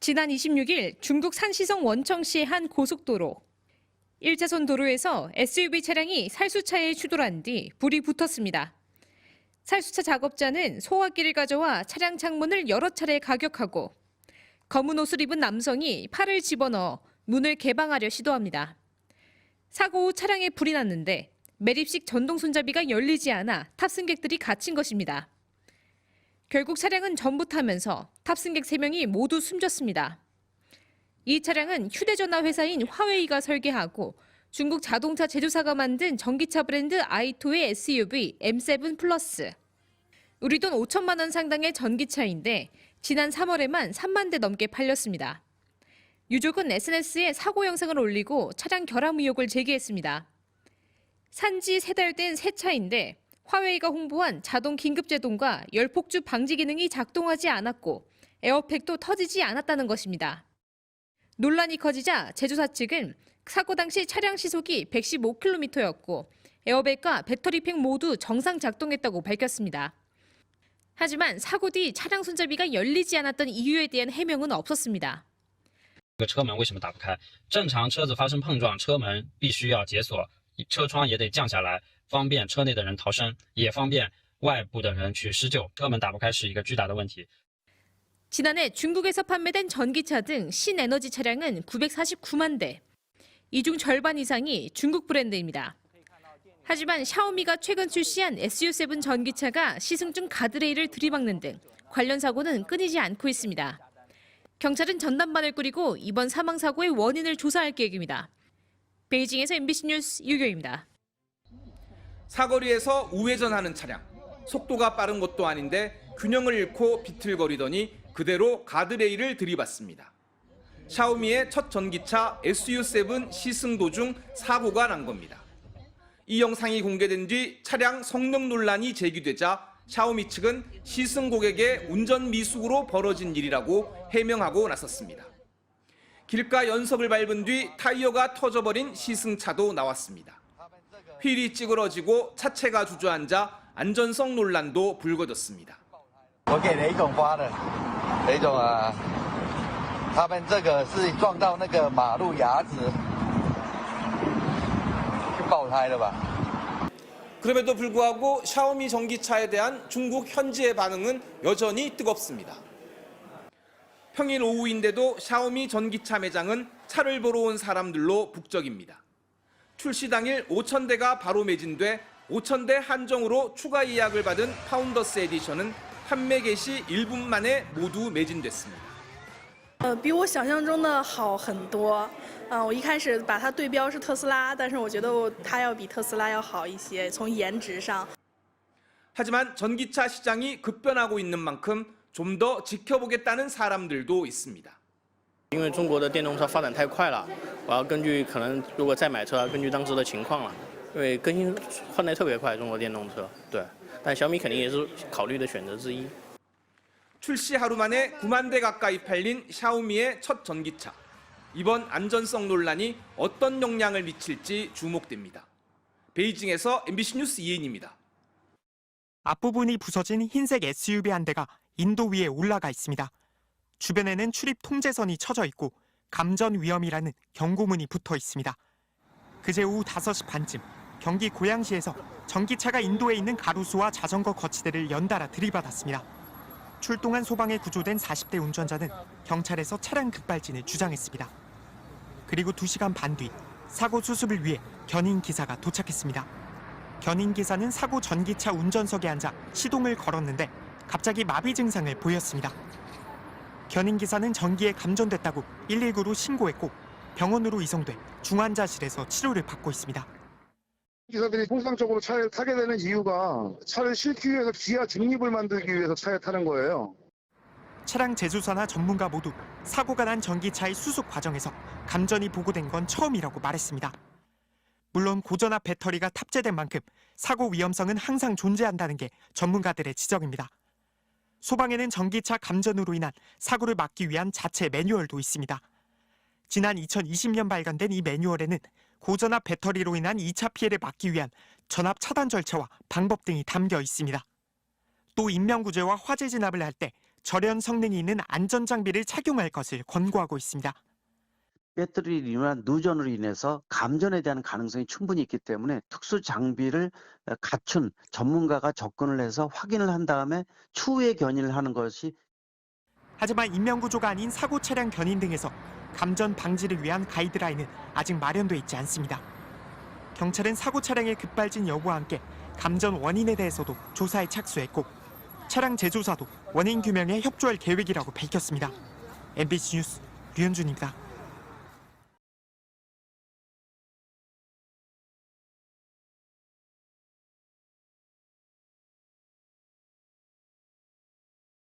지난 26일 중국 산시성 원청시의 한 고속도로. 1차선 도로에서 SUV 차량이 살수차에 추돌한 뒤 불이 붙었습니다. 살수차 작업자는 소화기를 가져와 차량 창문을 여러 차례 가격하고 검은 옷을 입은 남성이 팔을 집어넣어 문을 개방하려 시도합니다. 사고 후 차량에 불이 났는데 매립식 전동 손잡이가 열리지 않아 탑승객들이 갇힌 것입니다. 결국 차량은 전부 타면서 탑승객 3명이 모두 숨졌습니다. 이 차량은 휴대전화 회사인 화웨이가 설계하고 중국 자동차 제조사가 만든 전기차 브랜드 아이토의 SUV M7 플러스. 우리 돈 5천만 원 상당의 전기차인데 지난 3월에만 3만 대 넘게 팔렸습니다. 유족은 SNS에 사고 영상을 올리고 차량 결함 의혹을 제기했습니다. 산지 3달 된 새 차인데 화웨이가 홍보한 자동 긴급제동과 열폭주 방지 기능이 작동하지 않았고 에어백도 터지지 않았다는 것입니다. 논란이 커지자 제조사 측은 사고 당시 차량 시속이 115km였고 에어백과 배터리팩 모두 정상 작동했다고 밝혔습니다. 하지만 사고 뒤 차량 손잡이가 열리지 않았던 이유에 대한 해명은 없었습니다. 这个车门为什么打不开？正常车子发生碰撞，车门必须要解锁，车窗也得降下来，方便车内的人逃生，也方便外部的人去施救。车门打不开是一个巨大的问题。 지난해 중국에서 판매된 전기차 등 신에너지 차량은 949만 대. 이 중 절반 이상이 중국 브랜드입니다. 하지만 샤오미가 최근 출시한 SU7 전기차가 시승 중 가드레일을 들이박는 등 관련 사고는 끊이지 않고 있습니다. 경찰은 전담반을 꾸리고 이번 사망 사고의 원인을 조사할 계획입니다. 베이징에서 MBC 뉴스 유교입니다. 사거리에서 우회전하는 차량. 속도가 빠른 것도 아닌데 균형을 잃고 비틀거리더니 그대로 가드레일을 들이받습니다. 샤오미의 첫 전기차 SU7 시승 도중 사고가 난 겁니다. 이 영상이 공개된 뒤 차량 성능 논란이 제기되자 샤오미 측은 시승 고객의 운전 미숙으로 벌어진 일이라고 해명하고 나섰습니다. 길가 연석을 밟은 뒤 타이어가 터져버린 시승차도 나왔습니다. 휠이 찌그러지고 차체가 주저앉아 안전성 논란도 불거졌습니다. 我给雷总发的，雷总啊，他们这个是撞到那个马路牙子，就爆胎了吧？ 그럼에도 불구하고 샤오미 전기차에 대한 중국 현지의 반응은 여전히 뜨겁습니다. 평일 오후인데도 샤오미 전기차 매장은 차를 보러 온 사람들로 북적입니다. 출시 당일 5,000대가 바로 매진돼 5,000대 한정으로 추가 예약을 받은 파운더스 에디션은 판매 개시 1분 만에 모두 매진됐습니다. 比我想象中的好很多。我一开始把它对标是特斯拉，但是我觉得它要比特斯拉要好一些，从颜值上。 하지만 전기차 시장이 급변하고 있는 만큼 좀 더 지켜보겠다는 사람들도 있습니다. 因为中国的电动车发展太快了，我要根据可能如果再买车，要根据当时的情况了，因为更新换代特别快，中国电动车，对，但小米肯定也是考虑的选择之一。 출시 하루 만에 9만 대 가까이 팔린 샤오미의 첫 전기차. 이번 안전성 논란이 어떤 영향을 미칠지 주목됩니다. 베이징에서 MBC 뉴스 이혜인입니다. 앞부분이 부서진 흰색 SUV 한 대가 인도 위에 올라가 있습니다. 주변에는 출입 통제선이 쳐져 있고 감전 위험이라는 경고문이 붙어 있습니다. 그제 오후 5시 반쯤 경기 고양시에서 전기차가 인도에 있는 가로수와 자전거 거치대를 연달아 들이받았습니다. 출동한 소방에 구조된 40대 운전자는 경찰에서 차량 급발진을 주장했습니다. 그리고 2시간 반 뒤 사고 수습을 위해 견인 기사가 도착했습니다. 견인 기사는 사고 전기차 운전석에 앉아 시동을 걸었는데 갑자기 마비 증상을 보였습니다. 견인 기사는 전기에 감전됐다고 119로 신고했고 병원으로 이송돼 중환자실에서 치료를 받고 있습니다. 기사들이 통상적으로 차를 타게 되는 이유가 차를 싣기 위해서 기아 중립을 만들기 위해서 차에 타는 거예요. 차량 제조사나 전문가 모두 사고가 난 전기차의 수속 과정에서 감전이 보고된 건 처음이라고 말했습니다. 물론 고전압 배터리가 탑재된 만큼 사고 위험성은 항상 존재한다는 게 전문가들의 지적입니다. 소방에는 전기차 감전으로 인한 사고를 막기 위한 자체 매뉴얼도 있습니다. 지난 2020년 발간된 이 매뉴얼에는 고전압 배터리로 인한 2차 피해를 막기 위한 전압 차단 절차와 방법 등이 담겨 있습니다. 또 인명구조와 화재 진압을 할 때 절연 성능이 있는 안전 장비를 착용할 것을 권고하고 있습니다. 배터리로 인한 누전으로 인해서 감전에 대한 가능성이 충분히 있기 때문에 특수 장비를 갖춘 전문가가 접근을 해서 확인을 한 다음에 추후에 견인을 하는 것이. 하지만 인명구조가 아닌 사고 차량 견인 등에서 감전 방지를 위한 가이드라인은 아직 마련돼 있지 않습니다. 경찰은 사고 차량의 급발진 여부와 함께 감전 원인에 대해서도 조사에 착수했고 차량 제조사도 원인 규명에 협조할 계획이라고 밝혔습니다. MBC 뉴스 류현준입니다.